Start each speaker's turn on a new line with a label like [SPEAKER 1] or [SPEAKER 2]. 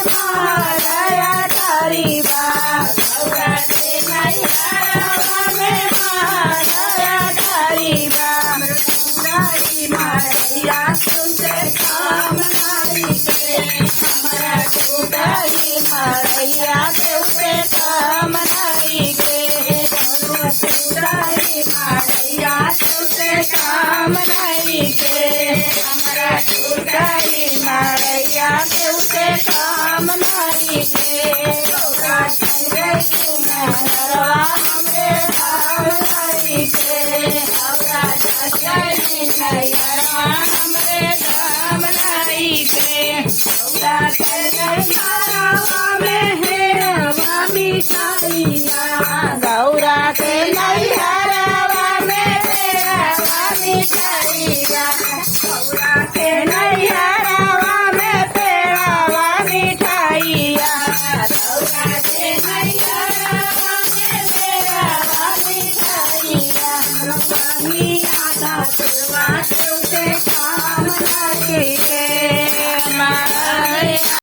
[SPEAKER 1] माया तारी बात गौराते नैहरवा में माया तारी बात सुराई माया तुझसे काम नहीं के हमारा सुराई माया तुझसे काम नहीं के सुराई माया तुझसे काम नहीं के हमारा सुराई माया तुझसे काम नहीं के गौरा चल तुम्हारा हमरे काम नहीं के गौरा चल नैहरवा हमरे काम नहीं के गौरा चल नैहरवा में हेरवा मिठाइया